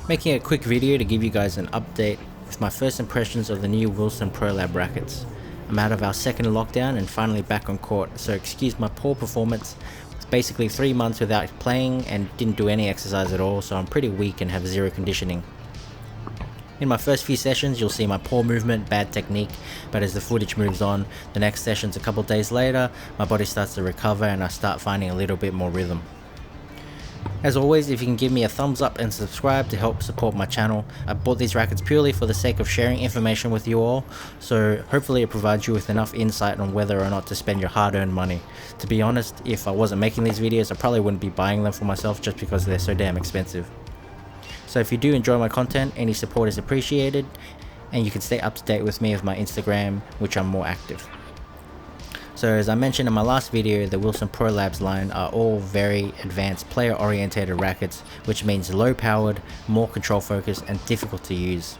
Making a quick video to give you guys an update with my first impressions of the new Wilson Pro Lab rackets. I'm out of our second lockdown and finally back on court, so excuse my poor performance. It's basically 3 months without playing and didn't do any exercise at all, so I'm pretty weak and have zero conditioning. In my first few sessions you'll see my poor movement, bad technique, but as the footage moves on, the next sessions a couple days later, my body starts to recover and I start finding a little bit more rhythm. As always, if you can give me a thumbs up and subscribe to help support my channel. I bought these rackets purely for the sake of sharing information with you all, so hopefully it provides you with enough insight on whether or not to spend your hard-earned money. To be honest, if I wasn't making these videos I probably wouldn't be buying them for myself just because they're so damn expensive. So if you do enjoy my content, any support is appreciated, and you can stay up to date with me with my Instagram, which I'm more active. So as I mentioned in my last video, the Wilson Pro Labs line are all very advanced player orientated rackets, which means low powered, more control focused and difficult to use.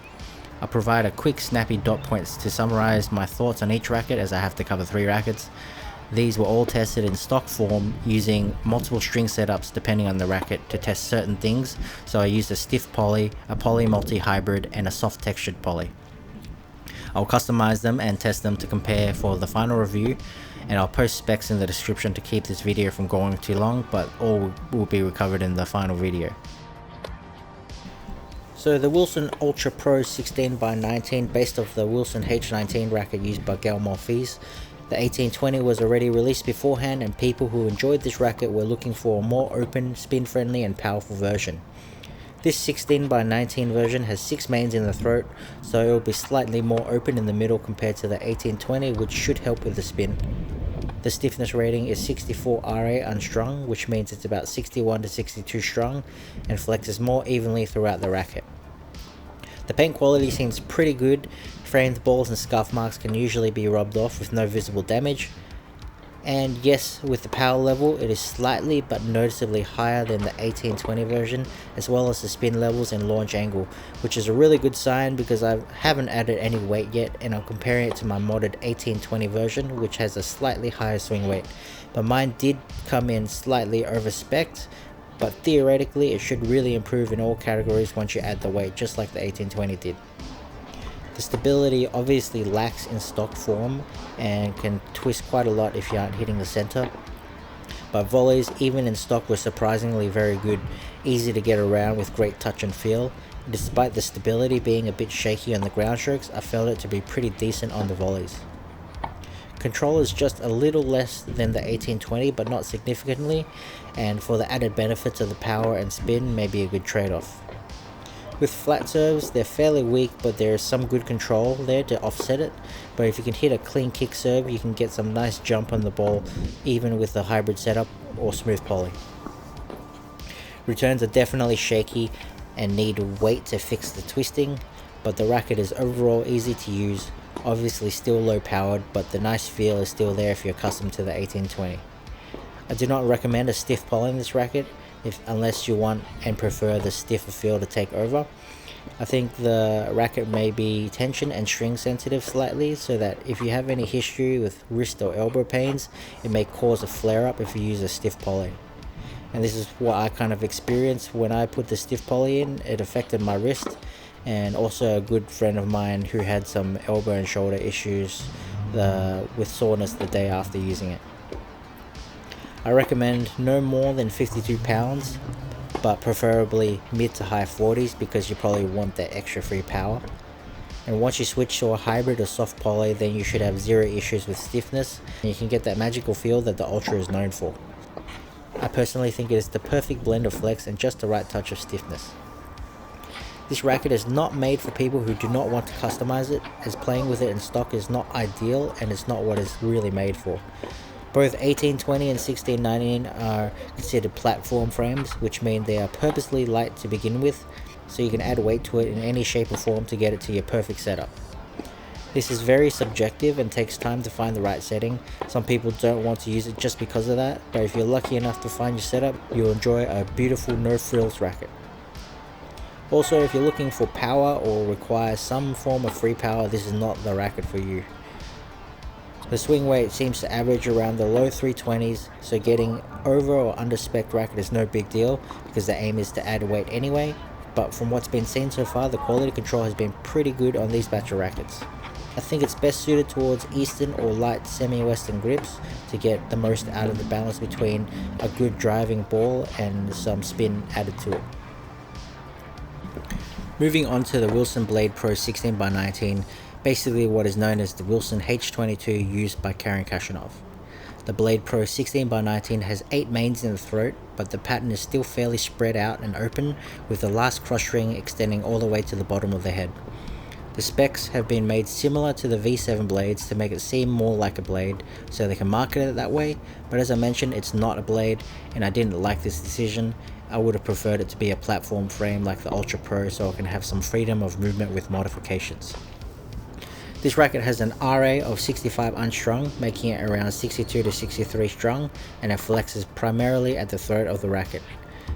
I'll provide a quick snappy dot points to summarize my thoughts on each racket, as I have to cover 3 rackets. These were all tested in stock form using multiple string setups depending on the racket to test certain things, so I used a stiff poly, a poly multi hybrid and a soft textured poly. I'll customize them and test them to compare for the final review, and I'll post specs in the description to keep this video from going too long, but all will be recovered in the final video. So the Wilson Ultra Pro 16x19 based off the Wilson H19 racket used by Gael Monfils. The 1820 was already released beforehand, and people who enjoyed this racket were looking for a more open, spin friendly and powerful version. This 16x19 version has 6 mains in the throat, so it will be slightly more open in the middle compared to the 1820, which should help with the spin. The stiffness rating is 64 RA Unstrung, which means it's about 61 to 62 strung and flexes more evenly throughout the racket. The paint quality seems pretty good. Framed balls and scuff marks can usually be rubbed off with no visible damage. And yes, with the power level, it is slightly but noticeably higher than the 1820 version, as well as the spin levels and launch angle, which is a really good sign because I haven't added any weight yet, and I'm comparing it to my modded 1820 version, which has a slightly higher swing weight. But mine did come in slightly over spec'd, but theoretically it should really improve in all categories once you add the weight, just like the 1820 did. The stability obviously lacks in stock form and can twist quite a lot if you aren't hitting the center, but volleys even in stock were surprisingly very good, easy to get around with great touch and feel. Despite the stability being a bit shaky on the ground strokes, I felt it to be pretty decent on the volleys. Control is just a little less than the 1820, but not significantly, and for the added benefits of the power and spin may be a good trade-off. With flat serves, they're fairly weak, but there is some good control there to offset it. But if you can hit a clean kick serve, you can get some nice jump on the ball, even with the hybrid setup or smooth poly. Returns are definitely shaky and need weight to fix the twisting, but the racket is overall easy to use. Obviously still low powered, but the nice feel is still there if you're accustomed to the 1820. I do not recommend a stiff poly in this racket, unless you want and prefer the stiffer feel to take over. I think the racket may be tension and string sensitive slightly, so that if you have any history with wrist or elbow pains, it may cause a flare up if you use a stiff poly. And this is what I kind of experienced when I put the stiff poly in. It affected my wrist, and also a good friend of mine who had some elbow and shoulder issues with soreness the day after using it. I recommend no more than 52 pounds, but preferably mid to high 40s because you probably want that extra free power. And once you switch to a hybrid or soft poly, then you should have zero issues with stiffness, and you can get that magical feel that the Ultra is known for. I personally think it is the perfect blend of flex and just the right touch of stiffness. This racket is not made for people who do not want to customize it, as playing with it in stock is not ideal and it's not what it's really made for. Both 1820 and 1619 are considered platform frames, which mean they are purposely light to begin with, so you can add weight to it in any shape or form to get it to your perfect setup. This is very subjective and takes time to find the right setting. Some people don't want to use it just because of that, but if you're lucky enough to find your setup, you'll enjoy a beautiful no frills racket. Also, if you're looking for power or require some form of free power, this is not the racket for you. The swing weight seems to average around the low 320s, so getting over or under spec racket is no big deal because the aim is to add weight anyway. but from what's been seen so far, the quality control has been pretty good on these batch of rackets. I think it's best suited towards eastern or light semi-western grips to get the most out of the balance between a good driving ball and some spin added to it. Moving on to the Wilson Blade Pro 16x19, basically what is known as the Wilson H22 used by Karen Khachanov. The Blade Pro 16x19 has 8 mains in the throat, but the pattern is still fairly spread out and open, with the last cross ring extending all the way to the bottom of the head. The specs have been made similar to the V7 blades to make it seem more like a blade, so they can market it that way, but as I mentioned, it's not a blade, and I didn't like this decision. I would have preferred it to be a platform frame like the Ultra Pro so I can have some freedom of movement with modifications. This racket has an RA of 65 unstrung, making it around 62 to 63 strung, and it flexes primarily at the throat of the racket.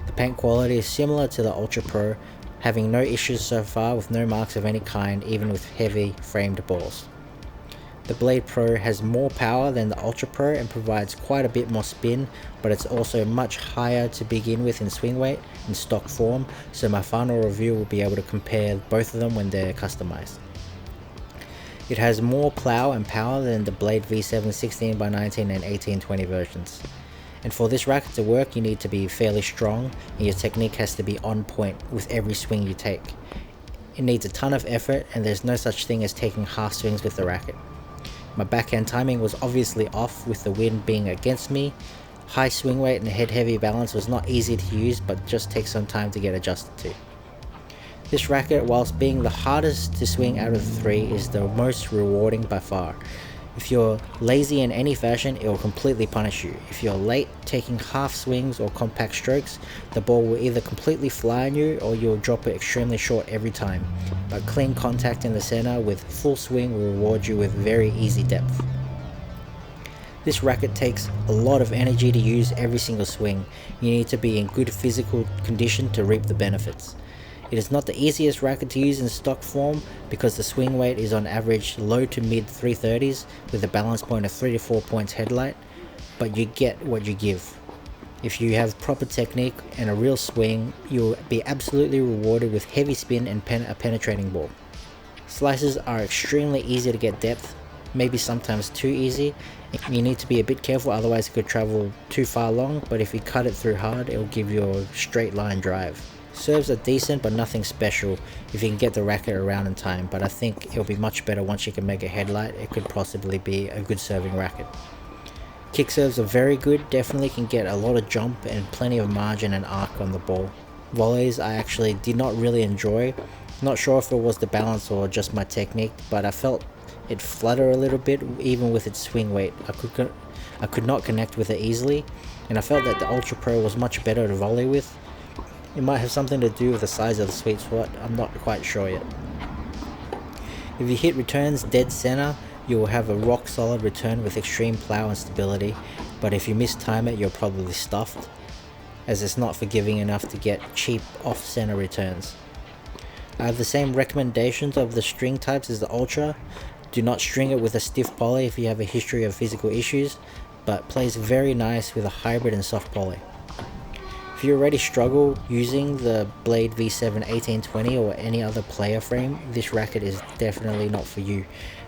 The paint quality is similar to the Ultra Pro, having no issues so far with no marks of any kind, even with heavy framed balls. The Blade Pro has more power than the Ultra Pro and provides quite a bit more spin, but it's also much higher to begin with in swing weight in stock form, so my final review will be able to compare both of them when they're customized. It has more plow and power than the Blade V7 16x19 and 1820 versions. And for this racket to work, you need to be fairly strong, and your technique has to be on point with every swing you take. It needs a ton of effort, and there's no such thing as taking half swings with the racket. My backhand timing was obviously off with the wind being against me. High swing weight and head heavy balance was not easy to use, but just takes some time to get adjusted to. This racket, whilst being the hardest to swing out of the 3, is the most rewarding by far. If you're lazy in any fashion, it will completely punish you. If you're late taking half swings or compact strokes, the ball will either completely fly on you or you'll drop it extremely short every time. But clean contact in the center with full swing will reward you with very easy depth. This racket takes a lot of energy to use every single swing. You need to be in good physical condition to reap the benefits. It is not the easiest racket to use in stock form because the swing weight is on average low to mid 330s with a balance point of 3 to 4 points headlight, but you get what you give. If you have proper technique and a real swing, you'll be absolutely rewarded with heavy spin and a penetrating ball. Slices are extremely easy to get depth, maybe sometimes too easy. You need to be a bit careful, otherwise it could travel too far long, but if you cut it through hard, it will give you a straight line drive. Serves are decent but nothing special if you can get the racket around in time, but I think it'll be much better once you can make a headlight. It could possibly be a good serving racket. Kick serves are very good, definitely can get a lot of jump and plenty of margin and arc on the ball. Volleys I actually did not really enjoy, not sure if it was the balance or just my technique, but I felt it flutter a little bit even with its swing weight. I could not connect with it easily, and I felt that the Ultra Pro was much better to volley with. It might have something to do with the size of the sweet spot, I'm not quite sure yet. If you hit returns dead center, you will have a rock solid return with extreme plow and stability, but if you mistime it, you're probably stuffed, as it's not forgiving enough to get cheap off center returns. I have the same recommendations of the string types as the Ultra. Do not string it with a stiff poly if you have a history of physical issues, but plays very nice with a hybrid and soft poly. If you already struggle using the Blade V7 1820 or any other player frame, this racket is definitely not for you.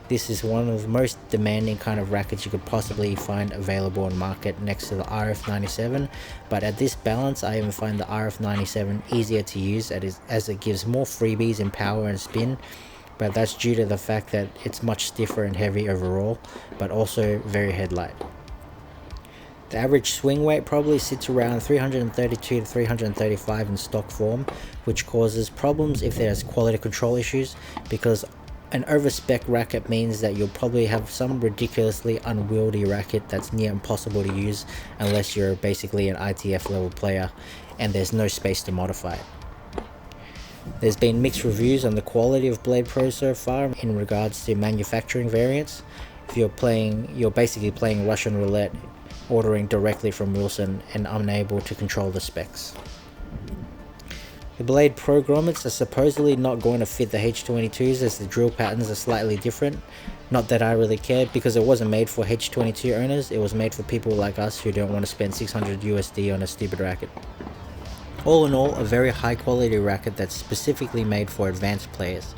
This is one of the most demanding kind of rackets you could possibly find available on market next to the RF97, but at this balance I even find the RF97 easier to use as it gives more freebies in power and spin, but that's due to the fact that it's much stiffer and heavy overall, but also very headlight. The average swing weight probably sits around 332 to 335 in stock form, which causes problems if there's quality control issues, because an overspec racket means that you'll probably have some ridiculously unwieldy racket that's near impossible to use unless you're basically an ITF level player and there's no space to modify it. There's been mixed reviews on the quality of Blade Pro so far in regards to manufacturing variants. If you're basically playing Russian roulette, ordering directly from Wilson and unable to control the specs. The Blade Pro grommets are supposedly not going to fit the H22s as the drill patterns are slightly different. Not that I really care, because it wasn't made for H22 owners, it was made for people like us who don't want to spend 600 USD on a stupid racket. All in all, a very high quality racket that's specifically made for advanced players.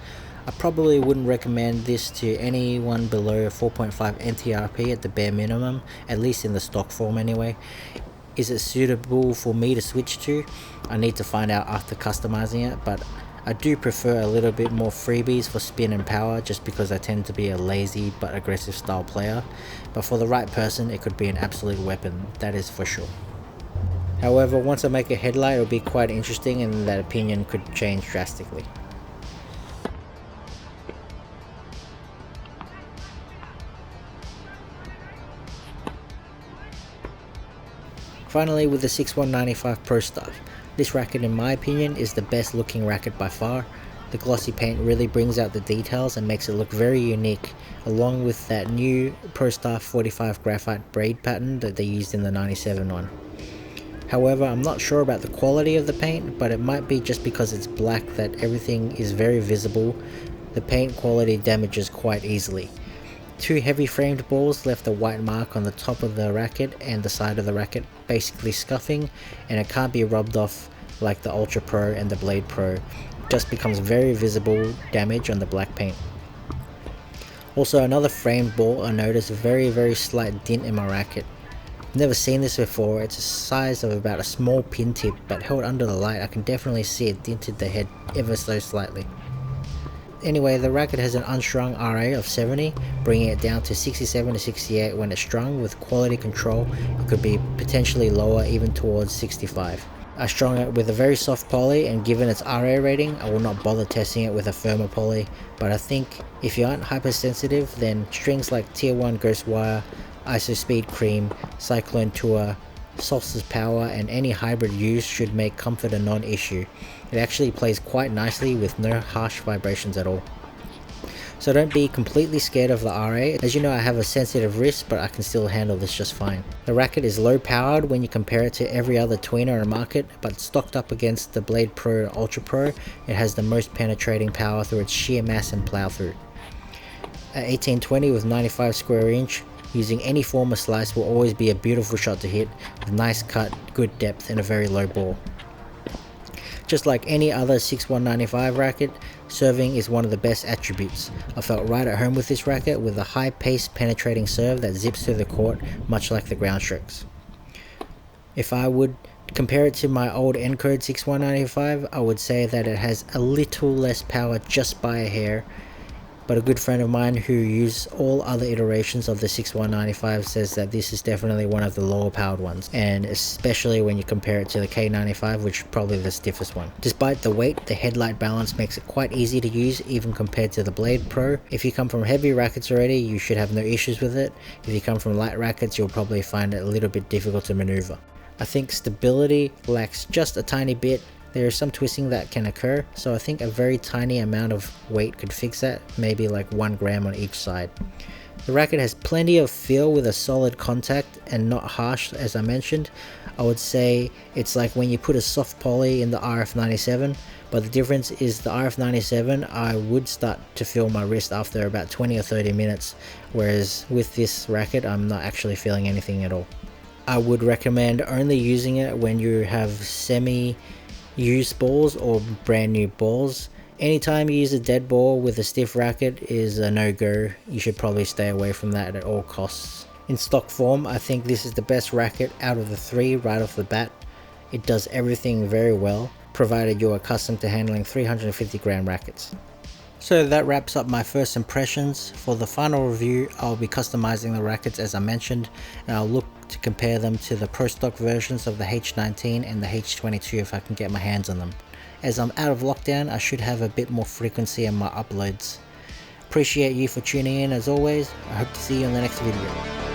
I probably wouldn't recommend this to anyone below 4.5 NTRP at the bare minimum, at least in the stock form anyway. Is it suitable for me to switch to? I need to find out after customizing it, but I do prefer a little bit more freebies for spin and power just because I tend to be a lazy but aggressive style player. But for the right person, it could be an absolute weapon, that is for sure. However, once I make a headlight, it'll be quite interesting and that opinion could change drastically. Finally, with the Six.One 95 Pro Staff. This racket, in my opinion, is the best looking racket by far. The glossy paint really brings out the details and makes it look very unique, along with that new Pro Staff 45 graphite braid pattern that they used in the 97 one. However, I'm not sure about the quality of the paint, but it might be just because it's black that everything is very visible. The paint quality damages quite easily. Two heavy framed balls left a white mark on the top of the racket and the side of the racket, basically scuffing, and it can't be rubbed off like the Ultra Pro and the Blade Pro. It just becomes very visible damage on the black paint. Also, another framed ball, I noticed a very slight dent in my racket. Never seen this before. It's a size of about a small pin tip, but held under the light I can definitely see it dented the head ever so slightly. Anyway, the racket has an unstrung RA of 70, bringing it down to 67 to 68 when it's strung. With quality control, it could be potentially lower, even towards 65. I strung it with a very soft poly, and given its RA rating, I will not bother testing it with a firmer poly, but I think if you aren't hypersensitive, then strings like Tier 1 Ghost Wire, ISO Speed Cream, Cyclone Tour, Solstice Power, and any hybrid used should make comfort a non-issue. It actually plays quite nicely with no harsh vibrations at all. So don't be completely scared of the RA. As you know, I have a sensitive wrist, but I can still handle this just fine. The racket is low powered when you compare it to every other tweener on the market, but stocked up against the Blade Pro and Ultra Pro, it has the most penetrating power through its sheer mass and plow through. At 1820 with 95 square inch, using any form of slice will always be a beautiful shot to hit, with nice cut, good depth, and a very low ball. Just like any other Six.One 95 racket, serving is one of the best attributes. I felt right at home with this racket, with a high pace penetrating serve that zips through the court, much like the ground strokes. If I would compare it to my old Encode Six.One 95, I would say that it has a little less power just by a hair, but a good friend of mine who used all other iterations of the Six.One 95 says that this is definitely one of the lower powered ones, and especially when you compare it to the K95, which is probably the stiffest one. Despite the weight, the headlight balance makes it quite easy to use, even compared to the Blade Pro. If you come from heavy rackets already, you should have no issues with it. If you come from light rackets, you'll probably find it a little bit difficult to maneuver. I think stability lacks just a tiny bit. There is some twisting that can occur, so I think a very tiny amount of weight could fix that, maybe like 1 gram on each side. The racket has plenty of feel with a solid contact and not harsh, as I mentioned. I would say it's like when you put a soft poly in the RF97, but the difference is the RF97 I would start to feel my wrist after about 20 or 30 minutes, whereas with this racket I'm not actually feeling anything at all. I would recommend only using it when you have semi-used balls or brand new balls. Anytime you use a dead ball with a stiff racket is a no-go. You should probably stay away from that at all costs. In stock form, I think this is the best racket out of the three right off the bat. It does everything very well, provided you're accustomed to handling 350 gram rackets. So that wraps up my first impressions. For the final review, I'll be customizing the rackets as I mentioned, and I'll look to compare them to the pro stock versions of the H19 and the H22 if I can get my hands on them. As I'm out of lockdown, I should have a bit more frequency in my uploads. Appreciate you for tuning in as always. I hope to see you in the next video.